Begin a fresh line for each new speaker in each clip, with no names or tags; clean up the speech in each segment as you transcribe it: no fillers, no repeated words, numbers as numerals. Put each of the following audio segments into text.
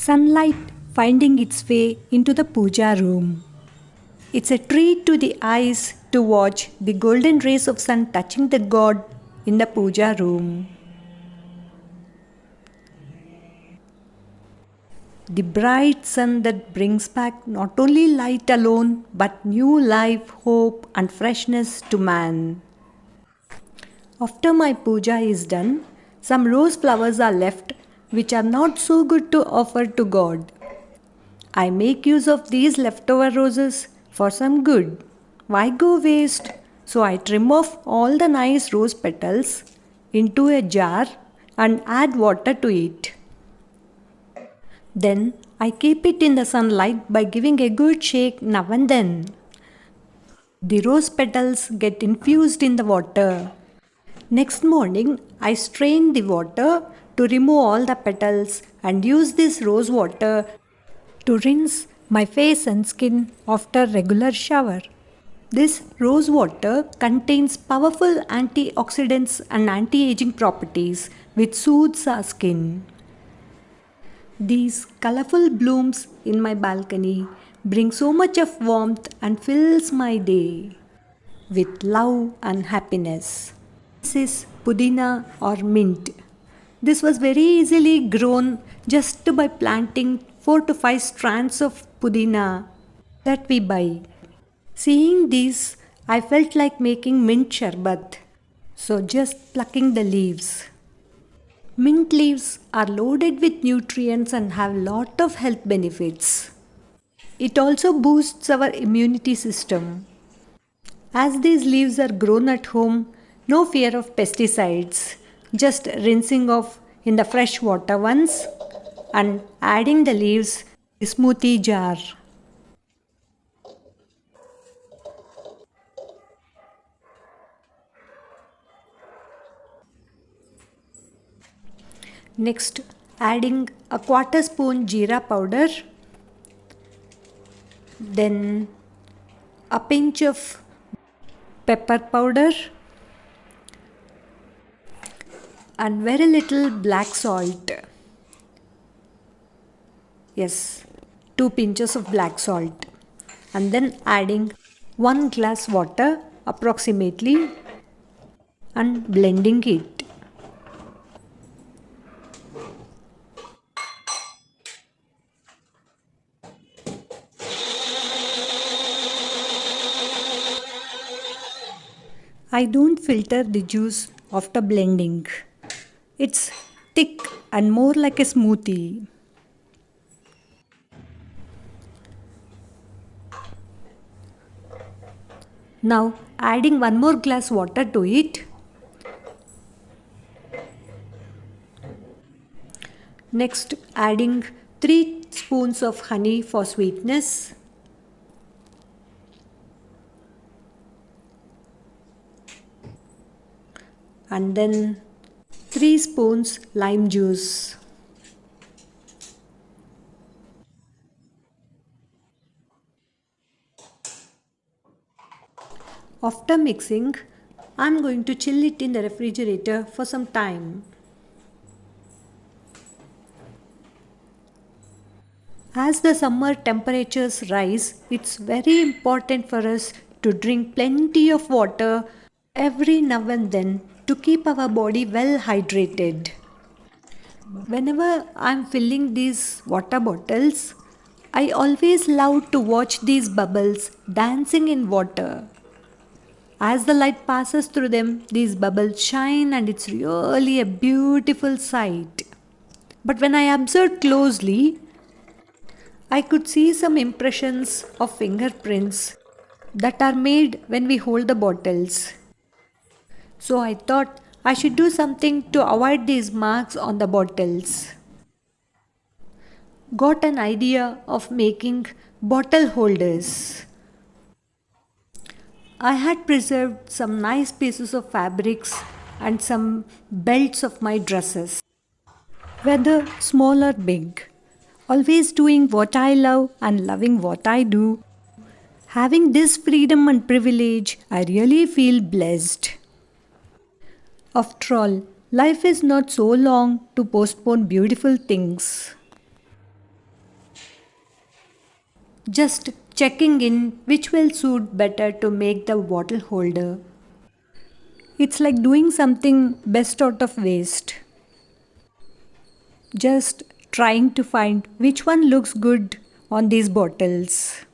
Sunlight finding its way into the puja room. It's a treat to the eyes to watch the golden rays of sun touching the god in the puja room. The bright sun that brings back not only light alone but new life, hope and freshness to man. After my puja is done, some rose flowers are left which are not so good to offer to God. I make use of these leftover roses for some good. Why go waste? So I trim off all the nice rose petals into a jar and add water to it. Then I keep it in the sunlight by giving a good shake now and then. The rose petals get infused in the water. Next morning, I strain the water to remove all the petals and use this rose water to rinse my face and skin after regular shower. This rose water contains powerful antioxidants and anti-aging properties which soothes our skin. These colorful blooms in my balcony bring so much of warmth and fills my day with love and happiness. This is pudina or mint. This was very easily grown just by planting 4 to 5 strands of pudina that we buy. Seeing these, I felt like making mint sharbat. So just plucking the leaves. Mint leaves are loaded with nutrients and have lot of health benefits. It also boosts our immunity system. As these leaves are grown at home, no fear of pesticides. Just rinsing off in the fresh water once and adding the leaves in the smoothie jar. Next, adding a quarter spoon jeera powder, then a pinch of pepper powder and very little black salt. Yes, 2 pinches of black salt, and then adding 1 glass water approximately and blending it. I don't filter the juice after blending. It's thick and more like a smoothie. Now adding 1 more glass water to it. Next adding 3 spoons of honey for sweetness. And then 3 spoons lime juice. After mixing, I am going to chill it in the refrigerator for some time. As the summer temperatures rise, it's very important for us to drink plenty of water every now and then to keep our body well hydrated. Whenever I'm filling these water bottles, I always love to watch these bubbles dancing in water. As the light passes through them, these bubbles shine and it's really a beautiful sight. But when I observed closely, I could see some impressions of fingerprints that are made when we hold the bottles. So I thought I should do something to avoid these marks on the bottles. Got an idea of making bottle holders. I had preserved some nice pieces of fabrics and some belts of my dresses. Whether small or big, always doing what I love and loving what I do. Having this freedom and privilege, I really feel blessed. After all, life is not so long to postpone beautiful things. Just checking in which will suit better to make the bottle holder. It's like doing something best out of waste. Just trying to find which one looks good on these bottles.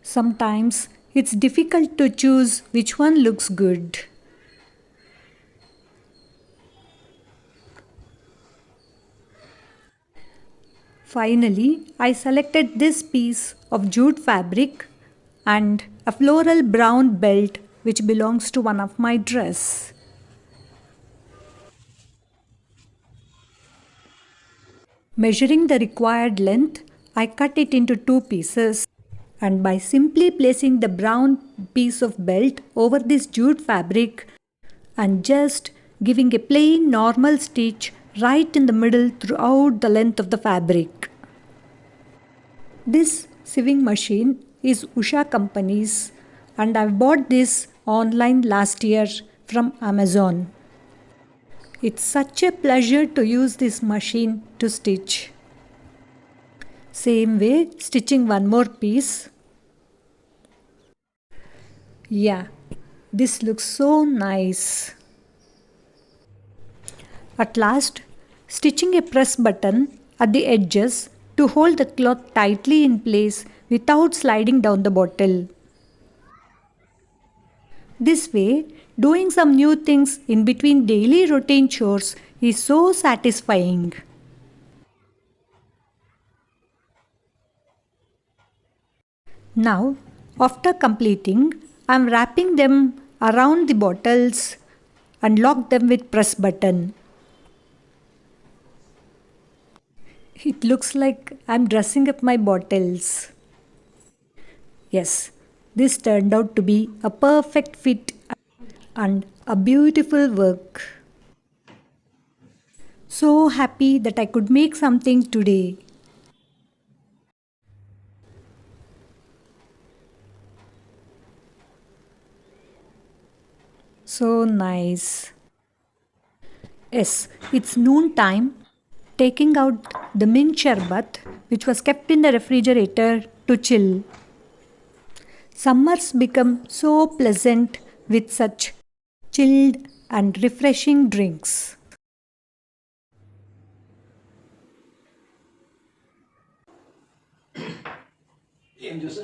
Sometimes it's difficult to choose which one looks good. Finally, I selected this piece of jute fabric and a floral brown belt which belongs to one of my dress. Measuring the required length, I cut it into two pieces, and by simply placing the brown piece of belt over this jute fabric and just giving a plain normal stitch right in the middle throughout the length of the fabric. This sewing machine is Usha company's, and I bought this online last year from Amazon. It's such a pleasure to use this machine to stitch. Same way, stitching one more piece. Yeah, this looks so nice. At last, stitching a press button at the edges to hold the cloth tightly in place without sliding down the bottle. This way, doing some new things in between daily routine chores is so satisfying. Now, after completing, I am wrapping them around the bottles and lock them with press button. It looks like I am dressing up my bottles. Yes, this turned out to be a perfect fit and a beautiful work. So happy that I could make something today. So nice. Yes, it's noon time. Taking out the mint sharbat which was kept in the refrigerator to chill. Summers become so pleasant with such chilled and refreshing drinks.
ఏం juice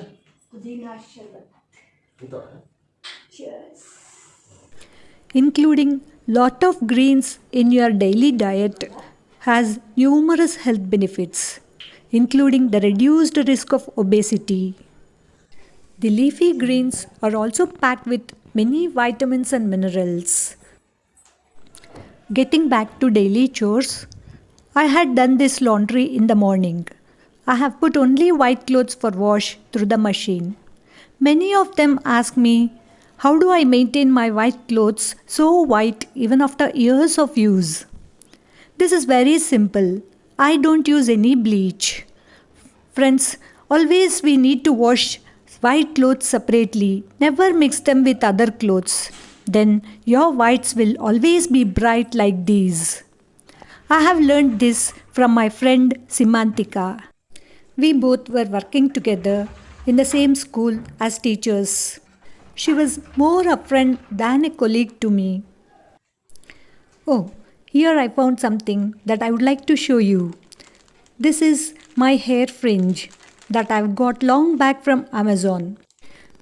Including lot of greens in your daily diet has numerous health benefits, including the reduced risk of obesity. The leafy greens are also packed with many vitamins and minerals. Getting back to daily chores, I had done this laundry in the morning. I have put only white clothes for wash through the machine. Many of them ask me, how do I maintain my white clothes so white even after years of use? This is very simple. I don't use any bleach. Friends, always we need to wash white clothes separately. Never mix them with other clothes. Then your whites will always be bright like these. I have learned this from my friend Simantika. We both were working together in the same school as teachers. She was more a friend than a colleague to me. Oh, here I found something that I would like to show you. This is my hair fringe that I've got long back from Amazon.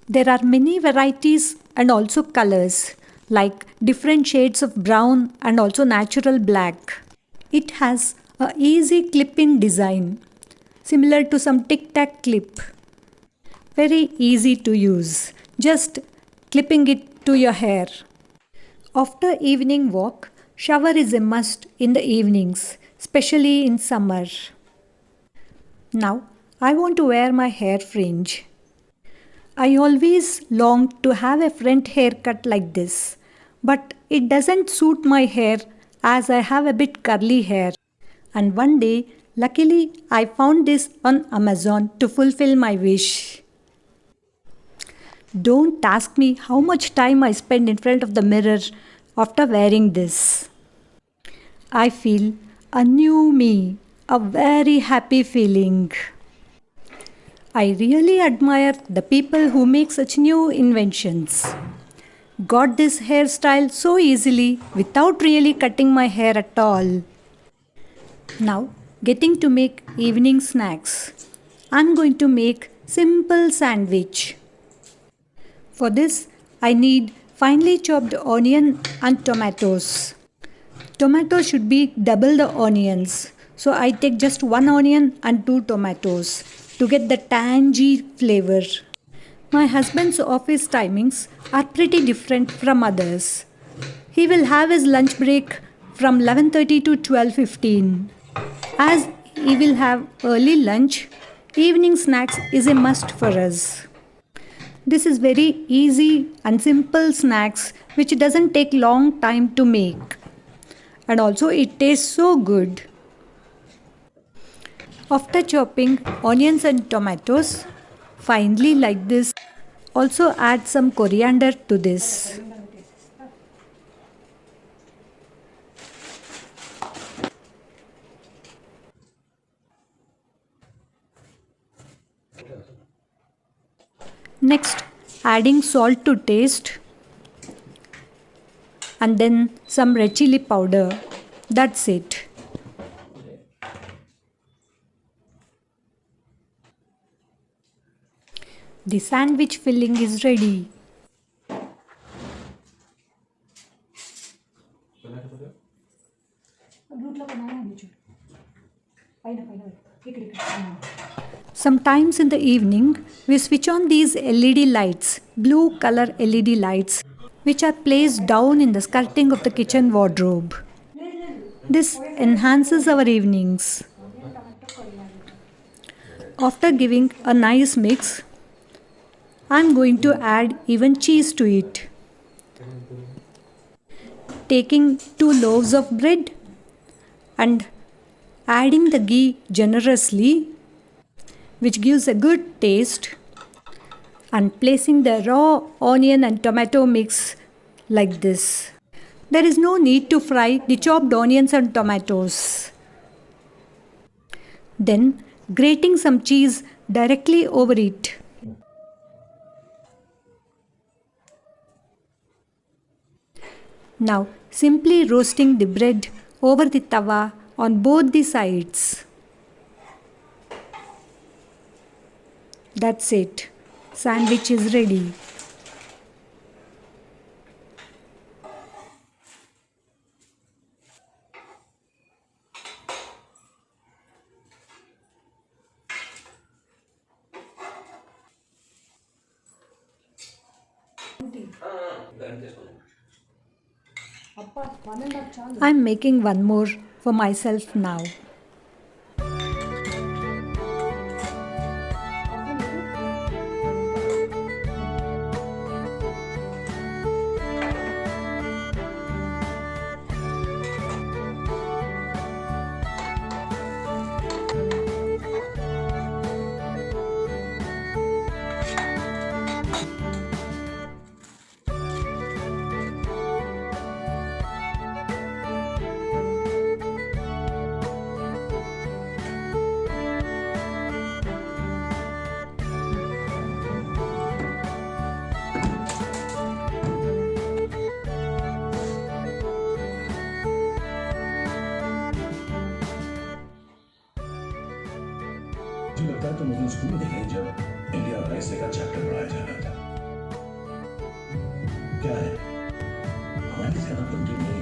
There are many varieties and also colors, like different shades of brown and also natural black. It has a easy clip-in design, similar to some tic-tac clip. Very easy to use, just clipping it to your hair. After evening walk, shower is a must in the evenings, especially in summer. Now, I want to wear my hair fringe. I always longed to have a front haircut like this, but it doesn't suit my hair as I have a bit curly hair. And one day, luckily, I found this on Amazon to fulfill my wish. Don't ask me how much time I spend in front of the mirror after wearing this. I feel a new me, a very happy feeling. I really admire the people who make such new inventions. Got this hairstyle so easily without really cutting my hair at all. Now, getting to make evening snacks. I'm going to make simple sandwich. For this, I need finely chopped onion and tomatoes. Tomatoes should be double the onions. So I take just one onion and two tomatoes to get the tangy flavor. My husband's office timings are pretty different from others. He will have his lunch break from 11:30 to 12:15. As he will have early lunch, evening snacks is a must for us. This is very easy and simple snacks which doesn't take long time to make. And also it tastes so good. After chopping onions and tomatoes finely like this, also add some coriander to this. Next, adding salt to taste and then some red chili powder. That's it. The sandwich filling is ready. Sometimes in the evening, we switch on these LED lights, blue color LED lights, which are placed down in the skirting of the kitchen wardrobe. This enhances our evenings. After giving a nice mix, I'm going to add even cheese to it. Taking 2 loaves of bread and adding the ghee generously, which gives a good taste, and placing the raw onion and tomato mix like this. There is no need to fry the chopped onions and tomatoes. Then grating some cheese directly over it. Now simply roasting the bread over the tawa on both the sides. That's it. Sandwich is ready. I'm making one more for myself now.
मुझे लगता है तुम उस दिन school में थे जब India rice का चैप्टर पढ़ाया जा रहा था। क्या है? हमारी ज्यादा कंट्री में